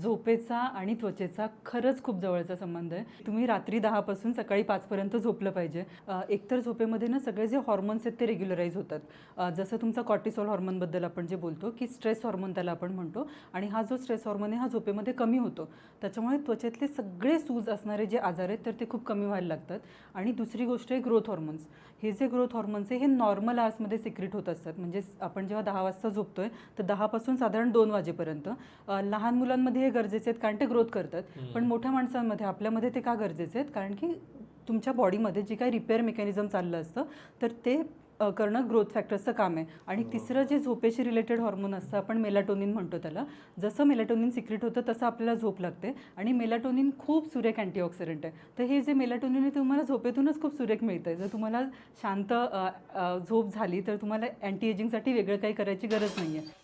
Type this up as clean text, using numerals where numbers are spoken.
झोपेचा आणि त्वचेचा खरंच खूप जवळचा संबंध आहे. तुम्ही रात्री 10 पासून सकाळी 5 पर्यंत झोपलं पाहिजे. एकतर झोपेमध्ये ना सगळे जे हॉर्मोन्स आहेत ते रेग्युलराईज होतात. जसं तुमचा कॉर्टिसॉल हॉर्मोनबद्दल आपण जे बोलतो की स्ट्रेस हॉर्मोन त्याला आपण म्हणतो, आणि हा जो स्ट्रेस हॉर्मोन आहे हा झोपेमध्ये कमी होतो. त्याच्यामुळे त्वचेतले सगळे सूज असणारे जे आजार आहेत तर ते खूप कमी व्हायला लागतात. आणि दुसरी गोष्ट आहे ग्रोथ हॉर्मोन्स. हे जे ग्रोथ हॉर्मोन्स आहे हे नॉर्मल आवर्समध्ये सिक्रेट होत असतात. म्हणजे आपण जेव्हा 10 वाजता झोपतोय तर 10 पासून साधारण 2 वाजेपर्यंत. लहान मुलांमध्ये हे गरजेचे आहेत कारण ते ग्रोथ करतात. पण मोठ्या माणसांमध्ये आपल्यामध्ये ते का गरजेचे आहेत? कारण की तुमच्या बॉडीमध्ये जे काही रिपेअर मेकॅनिझम चाललं असतं तर ते करणं ग्रोथ फॅक्टर्सचं काम आहे. आणि तिसरं जे झोपेशी रिलेटेड हॉर्मोन असतं आपण मेलाटोनिन म्हणतो त्याला. जसं मेलाटोनिन सिक्रेट होतं तसं आपल्याला झोप लागते. आणि मेलाटोनिन खूप सुरेख अँटीऑक्सिडंट आहे. तर हे जे मेलाटोनिन आहे तुम्हाला झोपेतूनच खूप सुरेख मिळतं आहे. जर तुम्हाला शांत झोप झाली तर तुम्हाला अँटी एजिंगसाठी वेगळं काही करायची गरज नाही आहे.